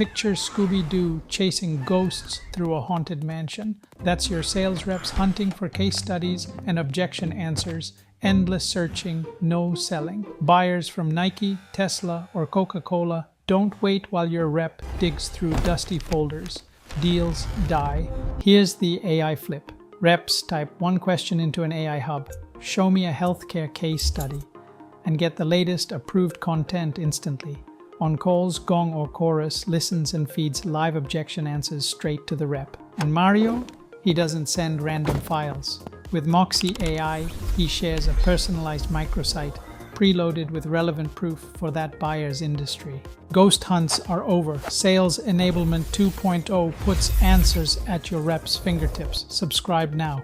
Picture Scooby-Doo chasing ghosts through a haunted mansion. That's your sales reps hunting for case studies and objection answers. Endless searching, no selling. Buyers from Nike, Tesla, or Coca-Cola, don't wait while your rep digs through dusty folders. Deals die. Here's the AI flip. Reps type one question into an AI hub. Show me a healthcare case study, and get the latest approved content instantly. On calls, Gong or Chorus listens and feeds live objection answers straight to the rep. And Mario? He doesn't send random files. With Moksy.ai, he shares a personalized microsite preloaded with relevant proof for that buyer's industry. Ghost hunts are over. Sales Enablement 2.0 puts answers at your rep's fingertips. Subscribe now.